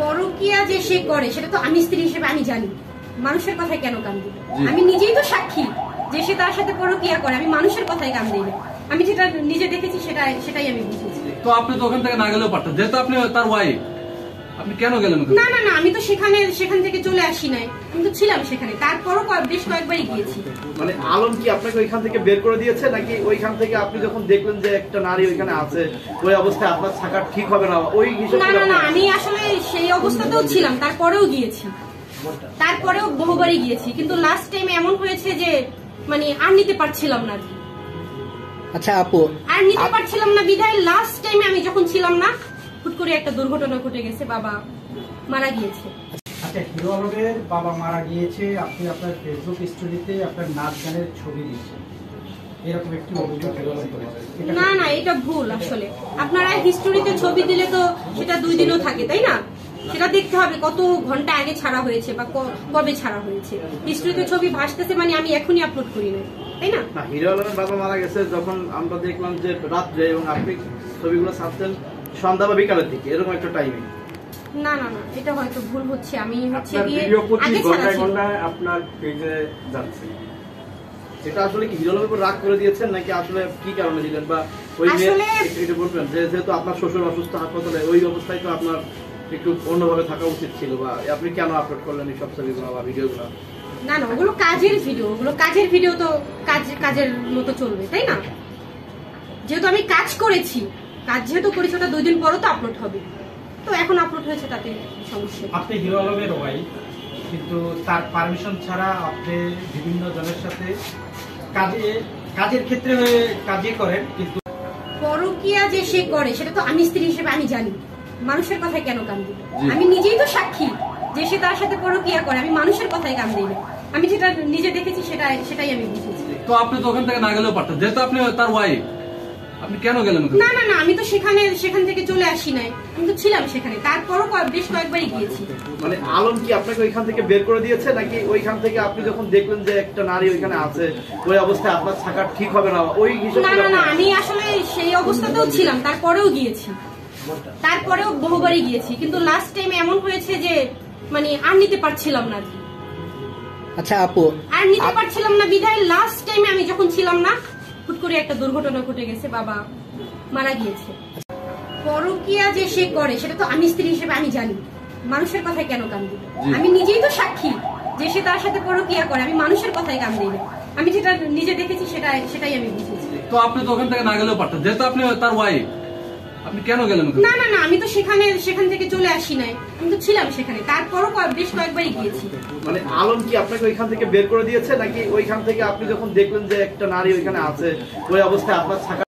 পরকিয়া যে সে করে সেটা তো আমি স্ত্রী হিসেবে আমি জানি। মানুষের কথায় কেন কান দিব? আমি নিজেই তো সাক্ষী যে সে তার সাথে পরকিয়া করে। আমি মানুষের কথায় কান দিই না। আমি যেটা নিজে দেখেছি সেটাই আমি বুঝেছি। তো আপনি তো ওখান থেকে না গেলেও পারতেন, যেহেতু আপনি তার ওয়াইফ, আপনি কেন গেলেন? না না না, আমি তো সেখান থেকে চলে আসি নাই, আমি তো ছিলাম সেখানে। তারপরও বেশ কয়েকবারই গিয়েছি। মানে আলম কি আপনাকে ওইখান থেকে বের করে দিয়েছে, নাকি ওইখান থেকে আপনি যখন দেখলেন যে একটা নারী ওইখানে আছে ওই অবস্থায় আপনার থাকা ঠিক হবে না ওই হিসেবে? না না না, আমি আসলে সেই অবস্থাতেও ছিলাম, তারপরেও গিয়েছি, তারপরেও বহুবারই গিয়েছি। কিন্তু লাস্ট টাইম এমন হয়েছে যে মানে আর নিতে পারছিলাম না। আচ্ছা আপু, আর নিতে পারছিলাম না বিধায় লাস্ট টাইমে আমি যখন ছিলাম না, হুট করে একটা দুর্ঘটনা ঘটে গেছে, বাবা মারা গিয়েছে। আচ্ছা, হিরো আলমের বাবা মারা গিয়েছে, আপনি আপনার ফেসবুক স্টোরিতে আপনার নাচ গানের ছবি দিয়েছেন, এরকম একটি অভিযোগ হিরো আলম করেছে। না না, এটা ভুল। আসলে আপনারা হিস্টোরিতে ছবি দিলে তো সেটা 2 দিনও থাকে, তাই না? সেটা দেখতে হবে কত ঘন্টা আগে ছাড়া হয়েছে বা কবে ছাড়া হয়েছে। হিস্টোরিতে ছবি ভাসতেছে মানে আমি এখনই আপলোড করি না, তাই না? হিরো আলমের বাবা মারা গেছে যখন আমরা দেখলাম যে রাত্রে, এবং আপনি ছবিগুলো ছাড়ছেন সন্ধ্যা বা বিকালের দিকে, এরকম একটা টাইমিং। না না না, এটা হয়তো ভুল হচ্ছে। আমি হচ্ছে গিয়ে আপনার পেজে যাচ্ছে, এটা আসলে কি হিরো আলমের উপর রাগ করে দিয়েছেন, নাকি আসলে কি কারণে দিলেন? বা ওই এটা বলবেন যে যেহেতু আপনার শ্বশুর অসুস্থ হাসপাতালে, ওই অবস্থায় তো আপনার একটু অন্যভাবে থাকা উচিত ছিল, বা আপনি কেন আপলোড করলেন এই সব ছবিগুলো বা ভিডিওগুলো? না না, ওগুলো কাজের ভিডিও, ওগুলো কাজের ভিডিও তো কাজের মতো চলবে, তাই না? যেহেতু আমি কাজ করেছি, কাজ যেহেতু করেছি, ওটা 2 দিন পরও তো আপলোড হবে। তো এখন আপলোড হয়েছে, তাতে সমস্যা। আপনি হিরো আলমের ওয়াইফ, কিন্তু তার পারমিশন ছাড়া আপনি বিভিন্ন জনের সাথে কাজের ক্ষেত্রে কাজই করেন, কিন্তু পরকিয়া যে সে করে সেটা তো আমি স্ত্রী হিসেবে আমি জানি। মানুষের কথায় কেন কান দিব? আমি নিজেই তো সাক্ষী যে সে তার সাথে পরকিয়া করে। আমি মানুষের কথায় কান দিই না। আমি যেটা নিজে দেখেছি সেটাই আমি বুঝেছি। তো আপনি তো ওখান থেকে না গেলেও পারতেন, যেহেতু আপনি তার ওয়াইফ, আপনি কেন গেলেন? না না না, আমি তো সেখান থেকে চলে আসি নাই, আমি তো ছিলাম সেখানে। তারপরও বেশ কয়েকবারই গিয়েছি। মানে আলম কি আপনাকে ওইখান থেকে বের করে দিয়েছে, নাকি ওইখান থেকে আপনি যখন দেখলেন যে একটা নারী ওইখানে আছে ওই অবস্থায় আপনার থাকা ঠিক হবে না ওই হিসেবে? না না না, আমি আসলে সেই অবস্থাতেও ছিলাম, তারপরেও গিয়েছি, তারপরেও বহুবারই গিয়েছি। কিন্তু লাস্ট টাইম এমন হয়েছে যে মানে আর নিতে পারছিলাম না। আচ্ছা আপু, আর নিতে পারছিলাম না বিধায় লাস্ট টাইমে আমি যখন ছিলাম না, হুট করে একটা দুর্ঘটনা ঘটে গেছে, বাবা মারা গিয়েছে। পরকিয়া যে সে করে সেটা তো আমি স্ত্রী হিসেবে আমি জানি। মানুষের কথায় কেন কান দিব? আমি নিজেই তো সাক্ষী যে সে তার সাথে পরকিয়া করে। আমি মানুষের কথায় কান দিই না। আমি যেটা নিজে দেখেছি সেটাই আমি বুঝেছি। তো আপনি তো ওখান থেকে না গেলেও পারতেন, যেহেতু আপনি তার ওয়াইফ, আপনি কেন গেলেন? না না না, আমি তো সেখান থেকে চলে আসি নাই, আমি তো ছিলাম সেখানে। তারপরও বেশ কয়েকবারই গিয়েছি। মানে আলম কি আপনাকে ওইখান থেকে বের করে দিয়েছে, নাকি ওইখান থেকে আপনি যখন দেখলেন যে একটা নারী ওইখানে আছে ওই অবস্থায় আপনার থাকা